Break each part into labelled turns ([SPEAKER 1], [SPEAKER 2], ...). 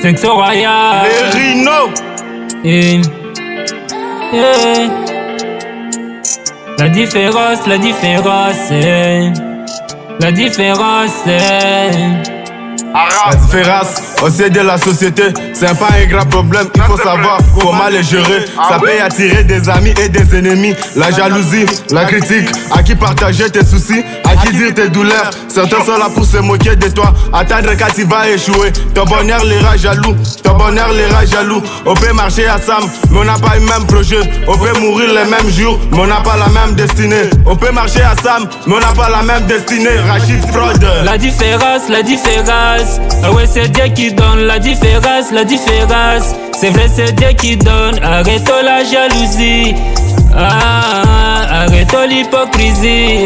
[SPEAKER 1] Section royale.
[SPEAKER 2] Les Rhino.
[SPEAKER 1] Et la différence, la différence, la différence.
[SPEAKER 2] La différence au sein de la société, c'est pas un grand problème, il faut savoir comment les gérer. Ça peut attirer des amis et des ennemis. La jalousie, la critique, à qui partager tes soucis, à qui dire tes douleurs. Certains sont là pour se moquer de toi, attendre quand tu vas échouer. Ton bonheur les rend jaloux, ton bonheur les rend jaloux. On peut marcher ensemble, mais on n'a pas le même projet. On peut mourir les mêmes jours, mais on n'a pas la même destinée. On peut marcher ensemble, mais on n'a pas la même destinée. Rachid Fraud.
[SPEAKER 1] La différence, la différence. Ah ouais, c'est Dieu qui donne la différence, la différence. C'est vrai, c'est Dieu qui donne. Arrêtons la jalousie. Arrêtons l'hypocrisie.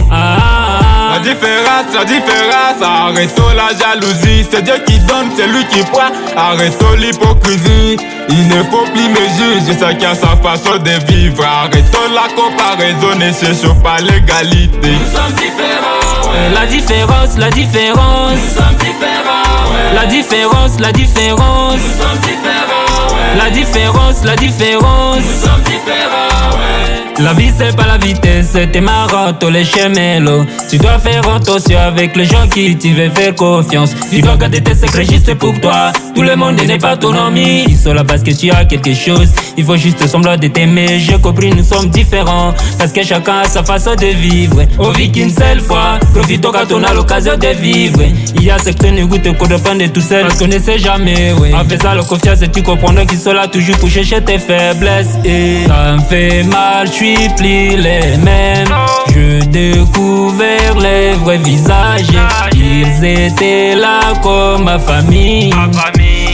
[SPEAKER 3] La différence, arrêtons la jalousie. C'est Dieu qui donne, c'est lui qui prend. Arrêtons l'hypocrisie. Il ne faut plus me juger, chacun sa façon de vivre. Arrêtons la comparaison, ne cherchons pas l'égalité.
[SPEAKER 1] Nous sommes différents, ouais. La différence, la différence. Nous sommes différents, ouais. La différence, la différence. Nous sommes différents, ouais. La différence, la différence. Nous sommes différents, ouais. La vie c'est pas la vitesse, t'es marrant, tous les chemelons. Tu dois faire attention avec les gens qui tu veux faire confiance. Tu dois garder tes secrets juste pour toi. Tout le monde n'est pas ton ami. Ils sont là parce que tu as quelque chose. Il faut juste semblant de t'aimer. J'ai compris, nous sommes différents parce que chacun a sa façon de vivre. On vit qu'une seule fois, profitons quand on a l'occasion de vivre. Il y a certaines gouttes qu'on dépend de tout seul parce qu'on ne sait jamais, ouais. En faisant la confiance, tu comprendras qu'ils sont là toujours pour chercher tes faiblesses. Et ça me fait mal, je suis plus les mêmes. Je découvert les vrais visages. Ils étaient là comme ma famille.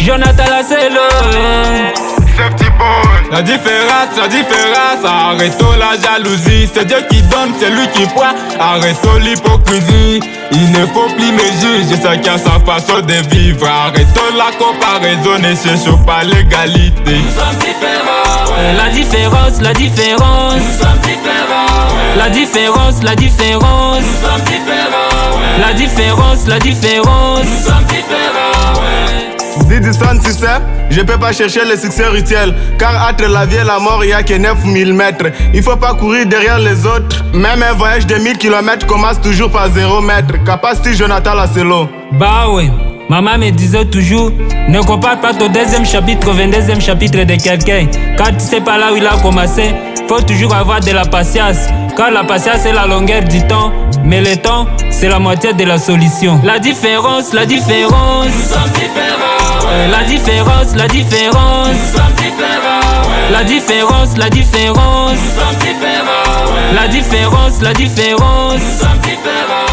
[SPEAKER 1] Jonathan Lacelo.
[SPEAKER 3] La différence, arrêtons la jalousie. C'est Dieu qui donne, c'est lui qui prend. Arrêtons l'hypocrisie. Il ne faut plus me juger, chacun sa façon de vivre. Arrêtons la comparaison, ne cherchons pas l'égalité.
[SPEAKER 1] Nous sommes différents, ouais. La différence, la différence. Nous sommes différents, ouais. La différence, la différence. Nous sommes différents, ouais. La différence, la différence. Nous sommes différents, ouais.
[SPEAKER 2] Dis distance, tu sais, je peux pas chercher le succès rituel. Car entre la vie et la mort, il y a que 9000 mètres. Il faut pas courir derrière les autres. Même un voyage de 1000 km commence toujours par 0 mètre. Capacity Jonathan Lacelo.
[SPEAKER 1] Bah ouais, maman me disait toujours, ne compare pas ton deuxième chapitre au 22e chapitre de quelqu'un. Quand tu sais pas là où il a commencé, faut toujours avoir de la patience. Car la patience c'est la longueur du temps, mais le temps c'est la moitié de la solution. La différence, la différence. Nous sommes différents, ouais. La différence, la différence. Nous sommes différents, ouais. La différence, la différence. Nous sommes différents, ouais. La différence, la différence. Nous sommes différents.